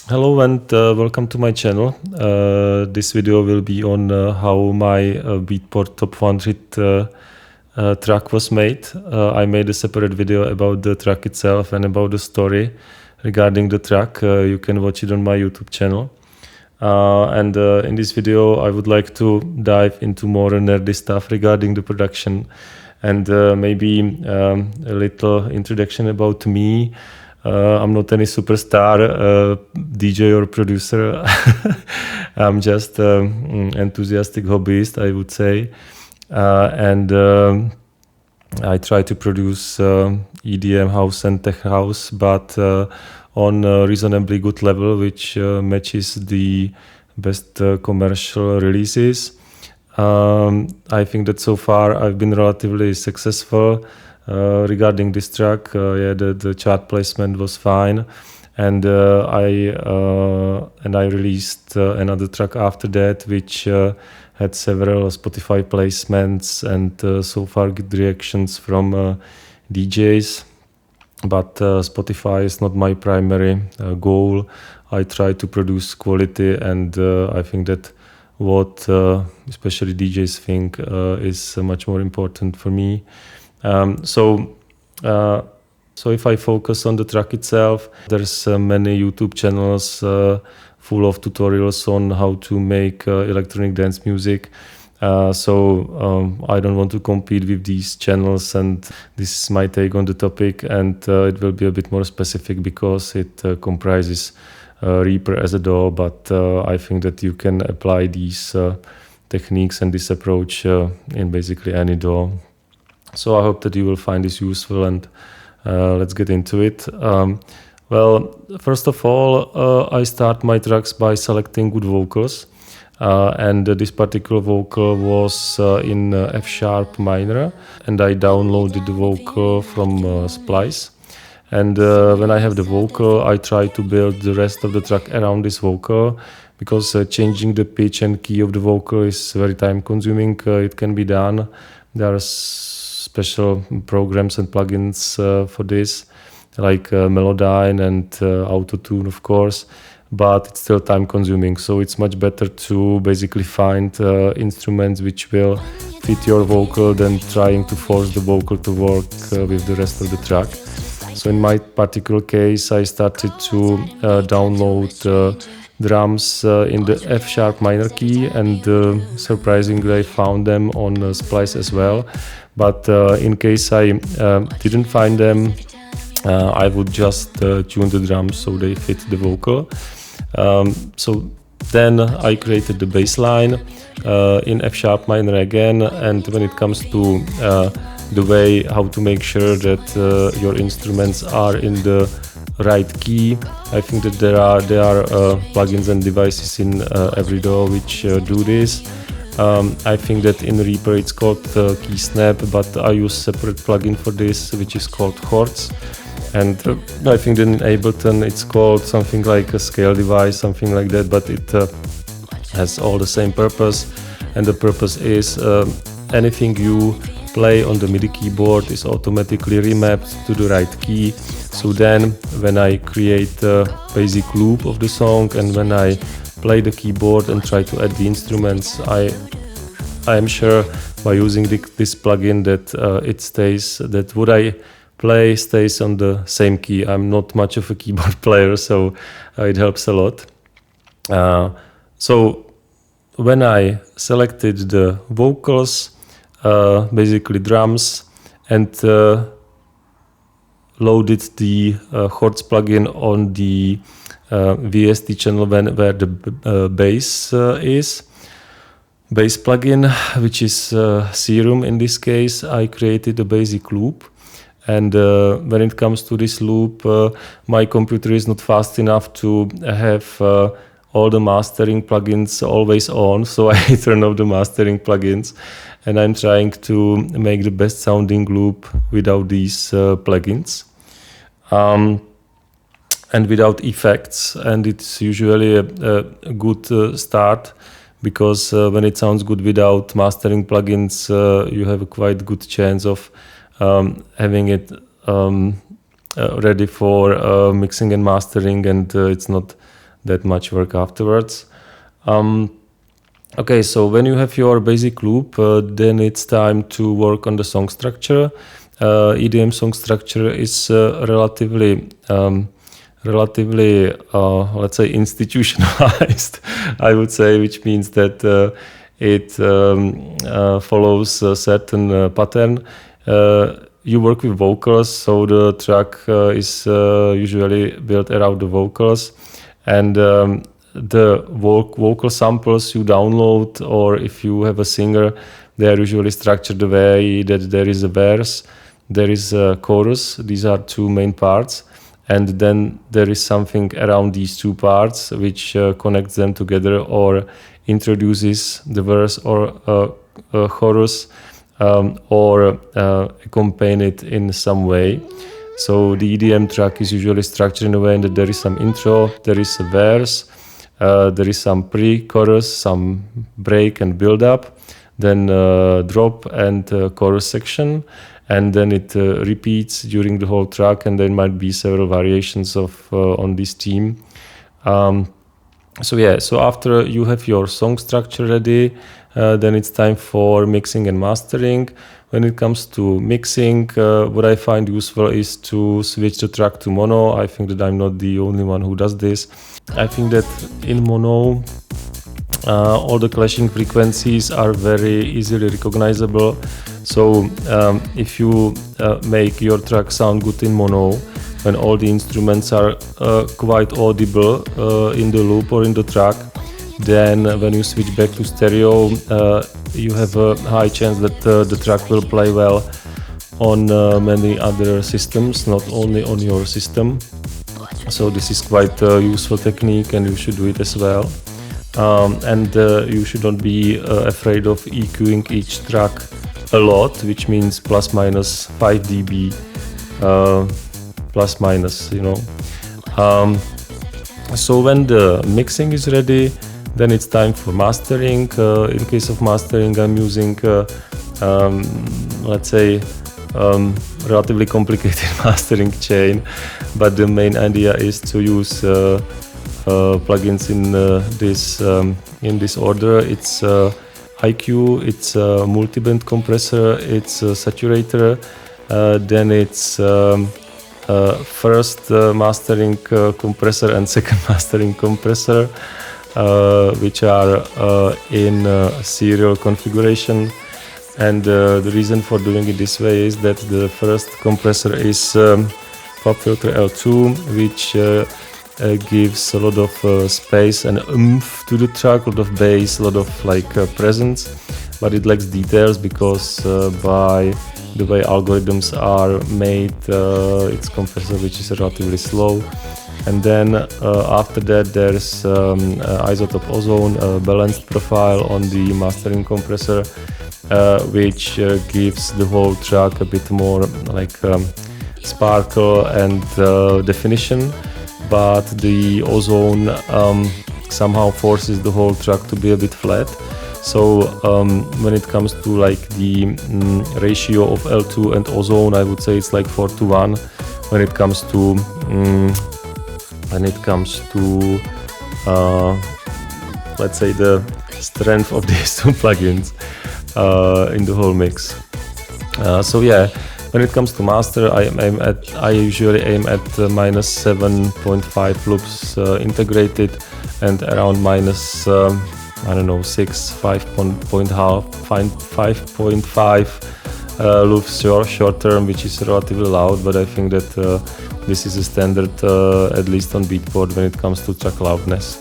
Hello and welcome to my channel. This video will be on how my Beatport Top 100 track was made. I made a separate video about the track itself and about the story regarding the track. You can watch it on my YouTube channel. And in this video I would like to dive into more nerdy stuff regarding the production and maybe a little introduction about me. I'm not any superstar DJ or producer. I'm just enthusiastic hobbyist, I would say. And I try to produce EDM house and tech house, but on a reasonably good level, which matches the best commercial releases. I think that so far I've been relatively successful. Regarding this track, the chart placement was fine, and I released another track after that, which had several Spotify placements and so far good reactions from DJs. But Spotify is not my primary goal. I try to produce quality, and I think that what especially DJs think is much more important for me. So if I focus on the track itself, there's many YouTube channels full of tutorials on how to make electronic dance music. So I don't want to compete with these channels, and this is my take on the topic, and it will be a bit more specific because it comprises Reaper as a DAW, but I think that you can apply these techniques and this approach in basically any DAW. So I hope that you will find this useful, and let's get into it. Well, first of all, I start my tracks by selecting good vocals, and this particular vocal was in F sharp minor, and I downloaded the vocal from Splice. And when I have the vocal, I try to build the rest of the track around this vocal, because changing the pitch and key of the vocal is very time consuming. It can be done. There are special programs and plugins for this, like Melodyne and Autotune, of course, but it's still time consuming. So it's much better to basically find instruments which will fit your vocal than trying to force the vocal to work with the rest of the track. So in my particular case, I started to download drums in the F sharp minor key, and surprisingly I found them on Splice as well. But in case I didn't find them, I would just tune the drums so they fit the vocal. So then I created the bass line in F sharp minor again, and when it comes to the way how to make sure that your instruments are in the right key, I think that there are plugins and devices in every DAW which do this. I think that in Reaper it's called Key Snap, but I use separate plugin for this which is called Chords. And I think that in Ableton it's called something like a scale device, something like that, but it has all the same purpose. And the purpose is anything you play on the MIDI keyboard is automatically remapped to the right key. So then when I create a basic loop of the song and when I play the keyboard and try to add the instruments, I am sure by using this plugin that it stays, that what I play stays on the same key. I'm not much of a keyboard player, so it helps a lot. So when I selected the vocals, basically drums, and loaded the Chords plugin on the VST channel where the bass is. Bass plugin, which is Serum in this case, I created a basic loop. And when it comes to this loop, my computer is not fast enough to have all the mastering plugins always on, so I turn off the mastering plugins, and I'm trying to make the best sounding loop without these plugins. And without effects, and it's usually a good start, because when it sounds good without mastering plugins, you have a quite good chance of having it ready for mixing and mastering, and it's not that much work afterwards. Okay, so when you have your basic loop, then it's time to work on the song structure. EDM song structure is relatively, let's say, institutionalized, I would say, which means that it follows a certain pattern. You work with vocals, so the track is usually built around the vocals, and the vocal samples you download, or if you have a singer, they are usually structured the way that there is a verse, there is a chorus. These are two main parts, and then there is something around these two parts which connects them together or introduces the verse or a chorus, or accompany it in some way. So the EDM track is usually structured in a way that there is some intro, there is a verse, there is some pre-chorus, some break and build-up, then drop and chorus section, and then it repeats during the whole track, and there might be several variations of on this theme. So yeah, so after you have your song structure ready, then it's time for mixing and mastering. When it comes to mixing, what I find useful is to switch the track to mono. I think that I'm not the only one who does this. I think that in mono, all the clashing frequencies are very easily recognizable. So if you make your track sound good in mono, when all the instruments are quite audible in the loop or in the track, then when you switch back to stereo, you have a high chance that the track will play well on many other systems, not only on your system. So this is quite a useful technique, and you should do it as well. And you should not be afraid of EQing each track a lot, which means plus minus 5 dB, plus minus, you know. So when the mixing is ready, then it's time for mastering. In case of mastering, I'm using, let's say, relatively complicated mastering chain, but the main idea is to use plugins in this order. It's IQ, it's a multiband compressor, it's a saturator, then it's first mastering compressor and second mastering compressor, which are in serial configuration. And the reason for doing it this way is that the first compressor is pop filter L2, which gives a lot of space and oomph to the track, a lot of bass, a lot of like presence, but it lacks details because by the way algorithms are made, it's compressor which is relatively slow. And then after that there's isotope ozone, balanced profile on the mastering compressor, which gives the whole track a bit more like sparkle and definition, but the ozone somehow forces the whole track to be a bit flat. So when it comes to like the ratio of L2 and ozone, I would say it's like 4:1 when it comes to let's say the strength of these two plugins in the whole mix. So yeah, when it comes to master, I usually aim at minus 7.5 loops integrated, and around minus I don't know, 5.5 loops short term, which is relatively loud, but I think that this is a standard at least on Beatport when it comes to track loudness.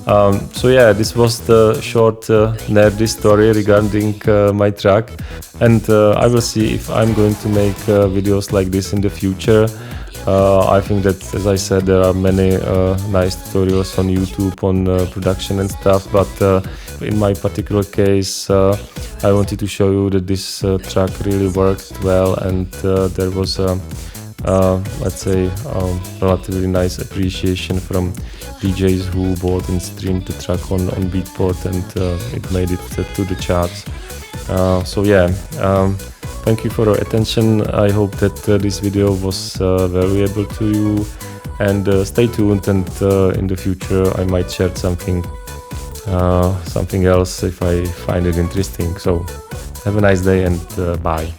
So yeah, this was the short nerdy story regarding my track, and I will see if I'm going to make videos like this in the future. I think that, as I said, there are many nice tutorials on YouTube on production and stuff, but in my particular case I wanted to show you that this track really worked well, and there was let's say relatively nice appreciation from DJs who bought and streamed the track on Beatport, and it made it to the charts. So yeah, thank you for your attention. I hope that this video was valuable to you. and stay tuned, and in the future I might share something else if I find it interesting. So have a nice day, and bye.